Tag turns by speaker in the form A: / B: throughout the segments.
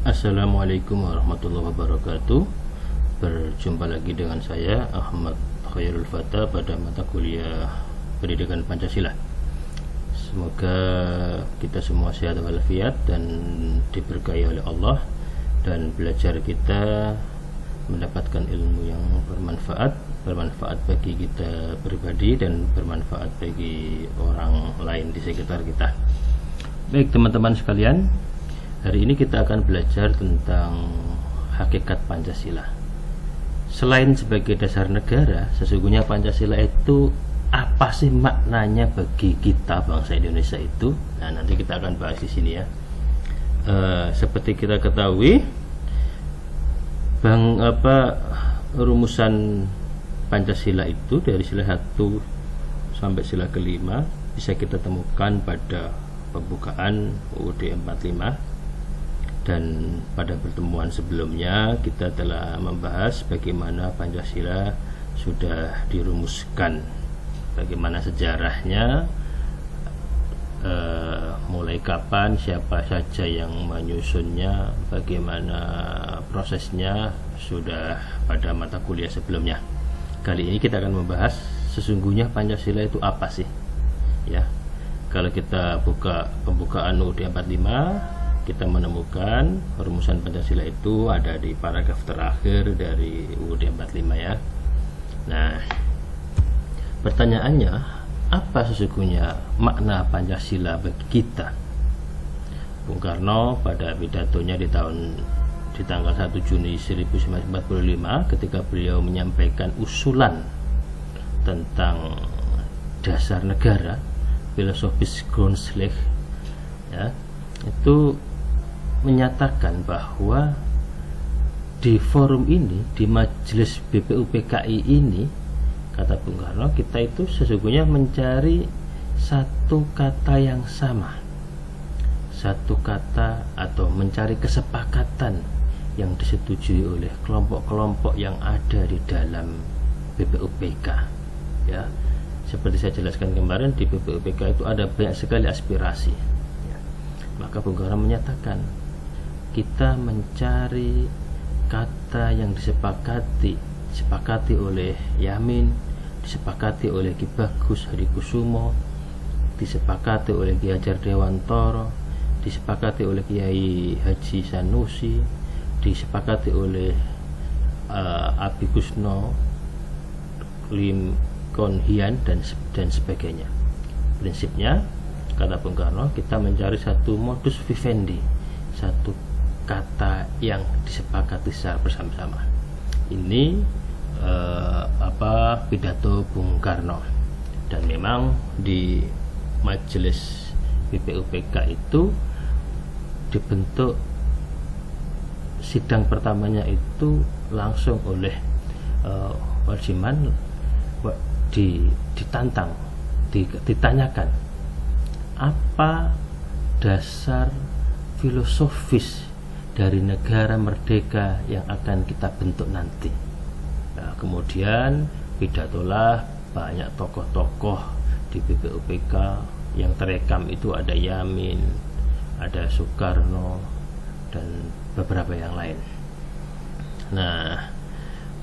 A: Assalamualaikum warahmatullahi wabarakatuh. Berjumpa lagi dengan saya Ahmad Khairul Fatah pada mata kuliah Pendidikan Pancasila. Semoga kita semua sehat walafiat dan diberkahi oleh Allah, dan belajar kita mendapatkan ilmu yang bermanfaat bagi kita pribadi dan bermanfaat bagi orang lain di sekitar kita. Baik teman-teman sekalian, hari ini kita akan belajar tentang hakikat Pancasila. Selain sebagai dasar negara, sesungguhnya Pancasila itu apa sih maknanya bagi kita bangsa Indonesia itu? Nah, nanti kita akan bahas di sini ya. Seperti kita ketahui, rumusan Pancasila itu dari sila 1 sampai sila kelima bisa kita temukan pada pembukaan UUD 45. Dan pada pertemuan sebelumnya kita telah membahas bagaimana Pancasila sudah dirumuskan, bagaimana sejarahnya, mulai kapan, siapa saja yang menyusunnya, bagaimana prosesnya, sudah pada mata kuliah sebelumnya. Kali ini kita akan membahas sesungguhnya Pancasila itu apa sih ya. Kalau kita buka pembukaan UUD 45, kita menemukan rumusan Pancasila itu ada di paragraf terakhir dari UUD 45 ya. Nah, pertanyaannya, apa sesungguhnya makna Pancasila bagi kita? Bung Karno pada pidatonya di tanggal 1 Juni 1945 ketika beliau menyampaikan usulan tentang dasar negara, filosofis Grundslag ya, itu menyatakan bahwa di forum ini, di majelis BPUPKI ini, kata Bung Karno, kita itu sesungguhnya mencari satu kata yang sama, satu kata atau mencari kesepakatan yang disetujui oleh kelompok-kelompok yang ada di dalam BPUPK ya. Seperti saya jelaskan kemarin, di BPUPK itu ada banyak sekali aspirasi ya. Maka Bung Karno menyatakan kita mencari kata yang disepakati oleh Yamin, disepakati oleh Ki Bagus Hadikusumo, disepakati oleh Ki Hajar Dewantoro, disepakati oleh Kiai Haji Sanusi, disepakati oleh Abi Kusno, Lim Kon Hian dan sebagainya. Prinsipnya, kata Bung Karno, kita mencari satu modus vivendi, satu kata yang disepakati secara bersama-sama. Ini pidato Bung Karno. Dan memang di majelis BPUPK itu dibentuk sidang pertamanya itu langsung oleh Warjiman, ditanyakan apa dasar filosofis dari negara merdeka yang akan kita bentuk nanti. Nah, kemudian pidatolah banyak tokoh-tokoh di BPUPK yang terekam itu, ada Yamin, ada Soekarno, dan beberapa yang lain. Nah,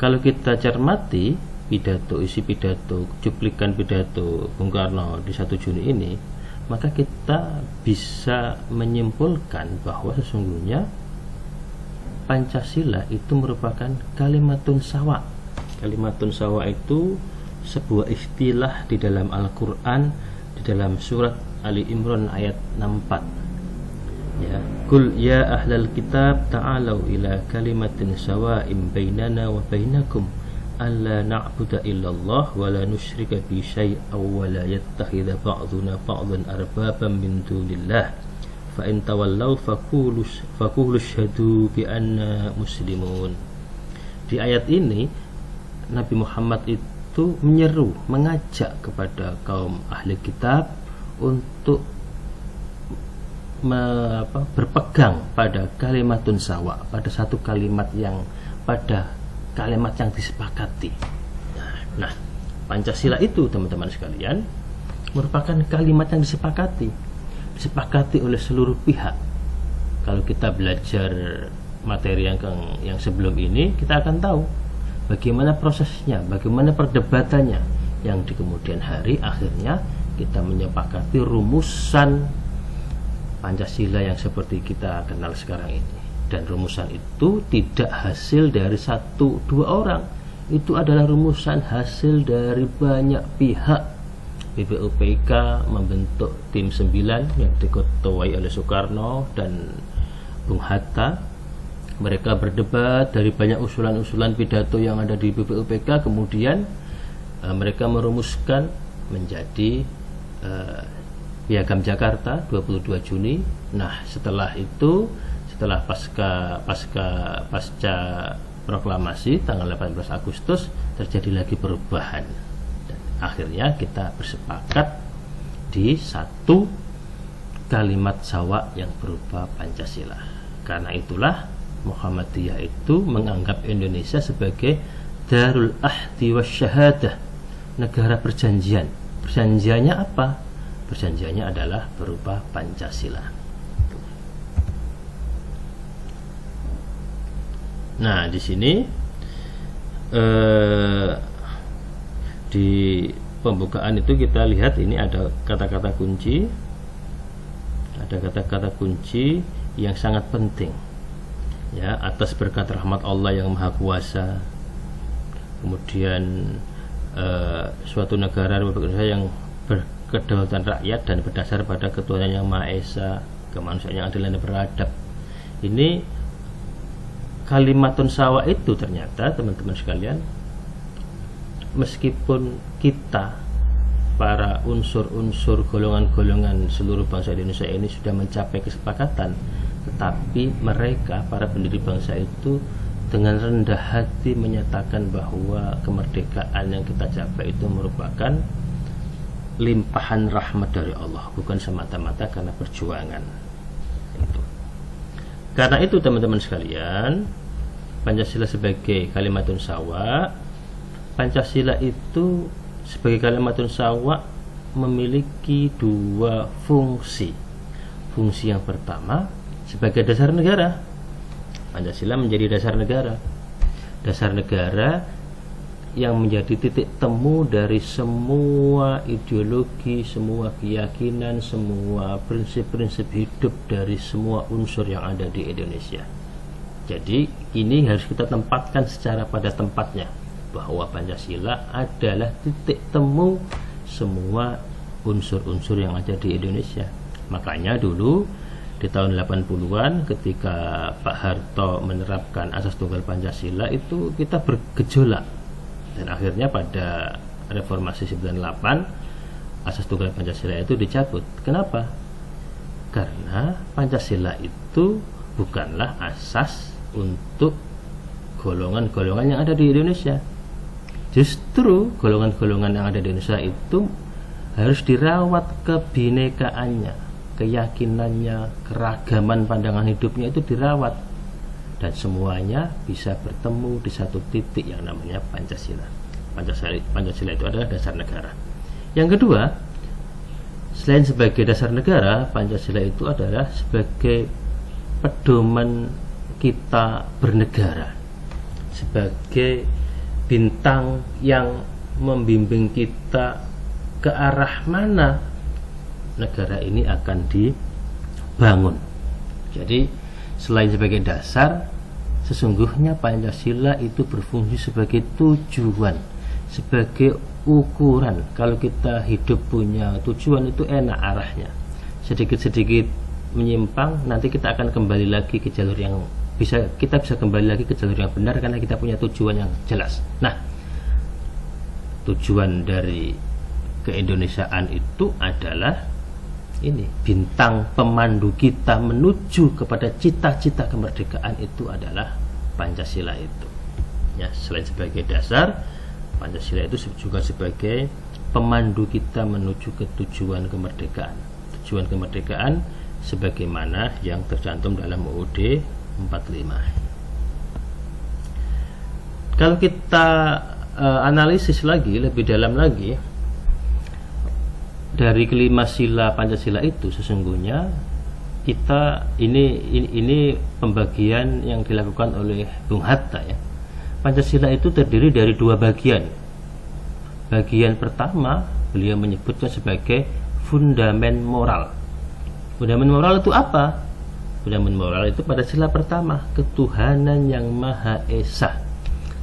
A: kalau kita cermati isi pidato, cuplikan pidato Bung Karno di 1 Juni ini, maka kita bisa menyimpulkan bahwa sesungguhnya Pancasila itu merupakan kalimatun sawa. Kalimatun sawa itu sebuah istilah di dalam Al-Quran, di dalam surat Ali Imran ayat 64 ya. Qul ya ahlal kitab ta'alau ila kalimatin sawa'im bainana wa bainakum alla na'budu illallah wa la nusyrika bi syai'aw wa la yattakhidha ba'duna ba'dan arbaban min dunillah fa in tawallaw faqulu asyhadu bi anna muslimun. Di ayat ini Nabi Muhammad itu menyeru, mengajak kepada kaum ahli kitab untuk berpegang pada kalimatun sawa, pada satu kalimat yang disepakati. Nah, Pancasila itu teman-teman sekalian merupakan kalimat yang disepakati oleh seluruh pihak Kalau kita belajar materi yang sebelum ini, kita akan tahu bagaimana prosesnya, bagaimana perdebatannya, yang di kemudian hari akhirnya kita menyepakati rumusan Pancasila yang seperti kita kenal sekarang ini. Dan rumusan itu tidak hasil dari 1-2 orang, itu adalah rumusan hasil dari banyak pihak. BPUPK membentuk tim 9 yang diketuai oleh Soekarno dan Bung Hatta. Mereka berdebat dari banyak usulan-usulan pidato yang ada di BPUPK, kemudian mereka merumuskan menjadi Piagam Jakarta 22 Juni. Nah, setelah itu, setelah pasca proklamasi tanggal 18 Agustus terjadi lagi perubahan. Dan akhirnya kita bersepakat di satu kalimat sawak yang berupa Pancasila. Karena itulah Muhammadiyah itu menganggap Indonesia sebagai Darul Ahdi Wasyahadah, negara perjanjian. Perjanjiannya apa? Perjanjiannya adalah berupa Pancasila. Nah, di sini di pembukaan itu kita lihat ini ada kata-kata kunci. Ada kata-kata kunci yang sangat penting. Ya, atas berkat rahmat Allah yang Maha Kuasa. Kemudian suatu negara Republik Indonesia yang berkedaulatan rakyat dan berdasar pada ketuhanan yang Maha Esa, kemanusiaan yang adil dan beradab. Ini kalimatun sawa itu ternyata teman-teman sekalian, meskipun kita para unsur-unsur golongan-golongan seluruh bangsa Indonesia ini sudah mencapai kesepakatan, tetapi mereka para pendiri bangsa itu dengan rendah hati menyatakan bahwa kemerdekaan yang kita capai itu merupakan limpahan rahmat dari Allah, bukan semata-mata karena perjuangan itu. Karena itu teman-teman sekalian, Pancasila sebagai kalimatun sawa, Pancasila itu sebagai kalimatun sawa memiliki 2 fungsi. Fungsi yang pertama sebagai dasar negara. Pancasila menjadi dasar negara. Dasar negara yang menjadi titik temu dari semua ideologi, semua keyakinan, semua prinsip-prinsip hidup dari semua unsur yang ada di Indonesia. Jadi ini harus kita tempatkan secara pada tempatnya, bahwa Pancasila adalah titik temu semua unsur-unsur yang ada di Indonesia. Makanya dulu di tahun 80-an ketika Pak Harto menerapkan asas tunggal Pancasila itu kita bergejolak, dan akhirnya pada reformasi 98 asas tunggal Pancasila itu dicabut. Kenapa? Karena Pancasila itu bukanlah asas untuk golongan-golongan yang ada di Indonesia. Justru golongan-golongan yang ada di Indonesia itu harus dirawat kebinekaannya, keyakinannya, keragaman pandangan hidupnya itu dirawat, dan semuanya bisa bertemu di satu titik yang namanya Pancasila. Pancasila itu adalah dasar negara. Yang kedua, selain sebagai dasar negara, Pancasila itu adalah sebagai pedoman kita bernegara, sebagai bintang yang membimbing kita ke arah mana negara ini akan dibangun. Jadi selain sebagai dasar, sesungguhnya Pancasila itu berfungsi sebagai tujuan, sebagai ukuran. Kalau kita hidup punya tujuan itu enak arahnya. Sedikit-sedikit menyimpang, nanti kita akan kembali lagi ke jalur yang kita bisa kembali lagi ke jalur yang benar karena kita punya tujuan yang jelas. Nah, tujuan dari keindonesiaan itu adalah ini, bintang pemandu kita menuju kepada cita-cita kemerdekaan itu adalah Pancasila itu. Ya, selain sebagai dasar, Pancasila itu juga sebagai pemandu kita menuju ke tujuan kemerdekaan. Tujuan kemerdekaan sebagaimana yang tercantum dalam UUD 45. Kalau kita analisis lagi lebih dalam lagi dari kelima sila Pancasila itu, sesungguhnya kita ini pembagian yang dilakukan oleh Bung Hatta ya. Pancasila itu terdiri dari dua bagian. Bagian pertama beliau menyebutkan sebagai fundamen moral. Fundamen moral itu apa? Fundamen moral itu pada sila pertama, ketuhanan yang Maha Esa.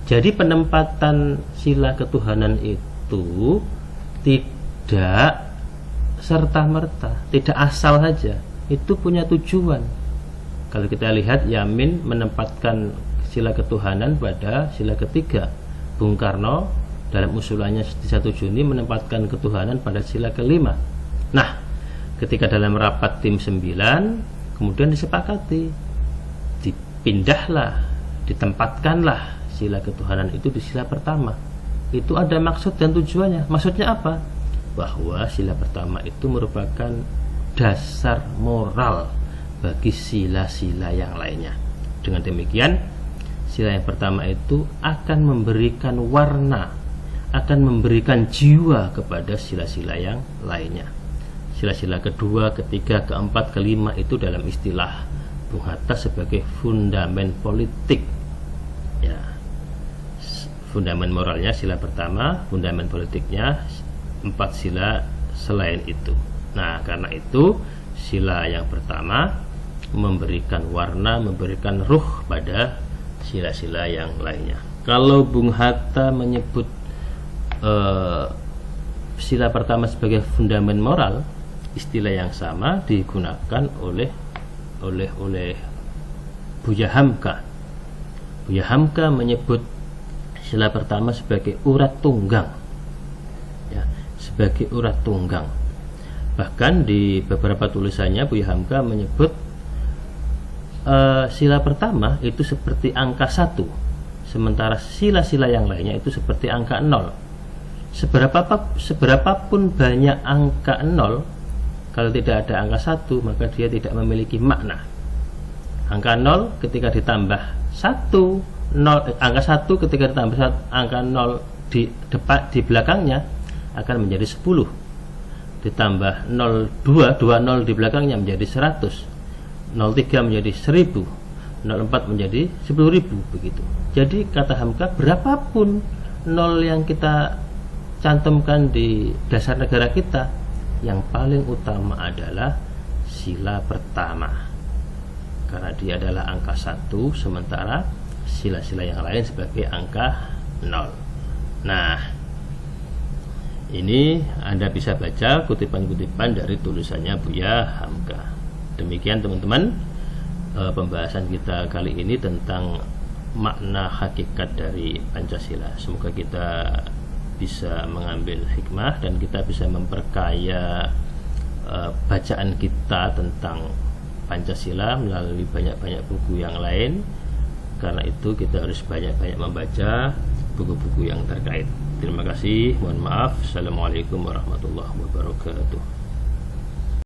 A: Jadi penempatan sila ketuhanan itu tidak serta-merta, tidak asal saja. Itu punya tujuan. Kalau kita lihat, Yamin menempatkan sila ketuhanan pada sila ketiga. Bung Karno dalam usulannya di 1 Juni menempatkan ketuhanan pada sila kelima. Nah, ketika dalam rapat tim 9 kemudian disepakati, ditempatkanlah sila ketuhanan itu di sila pertama. Itu ada maksud dan tujuannya. Maksudnya apa? Bahwa sila pertama itu merupakan dasar moral bagi sila-sila yang lainnya. Dengan demikian, sila yang pertama itu akan memberikan warna, akan memberikan jiwa kepada sila-sila yang lainnya. Sila-sila kedua, ketiga, keempat, kelima itu dalam istilah Bung Hatta sebagai fundamen politik. Ya, fundamen moralnya sila pertama, fundamen politiknya 4 sila selain itu. Nah, karena itu sila yang pertama memberikan warna, memberikan ruh pada sila-sila yang lainnya. Kalau Bung Hatta menyebut sila pertama sebagai fundamen moral, istilah yang sama digunakan oleh Buya Hamka. Buya Hamka menyebut sila pertama sebagai urat tunggang, ya, sebagai urat tunggang. Bahkan di beberapa tulisannya Buya Hamka menyebut sila pertama itu seperti angka 1, sementara sila-sila yang lainnya itu seperti angka 0. Seberapapun banyak angka 0, kalau tidak ada angka 1 maka dia tidak memiliki makna. Angka 0 ketika ditambah 1, angka 1 ketika ditambah angka 0 di belakangnya akan menjadi 10. Ditambah 02, 20 di belakangnya menjadi 100. 03 menjadi 1000, 04 menjadi 10.000, begitu. Jadi kata Hamka, berapapun 0 yang kita cantumkan di dasar negara kita, yang paling utama adalah sila pertama, karena dia adalah angka 1, sementara sila-sila yang lain sebagai angka 0. Nah, ini Anda bisa baca kutipan-kutipan dari tulisannya Buya Hamka. Demikian teman-teman, pembahasan kita kali ini tentang makna hakikat dari Pancasila. Semoga kita bisa mengambil hikmah dan kita bisa memperkaya bacaan kita tentang Pancasila melalui banyak-banyak buku yang lain. Karena itu kita harus banyak-banyak membaca buku-buku yang terkait. Terima kasih, mohon maaf. Assalamualaikum warahmatullahi wabarakatuh.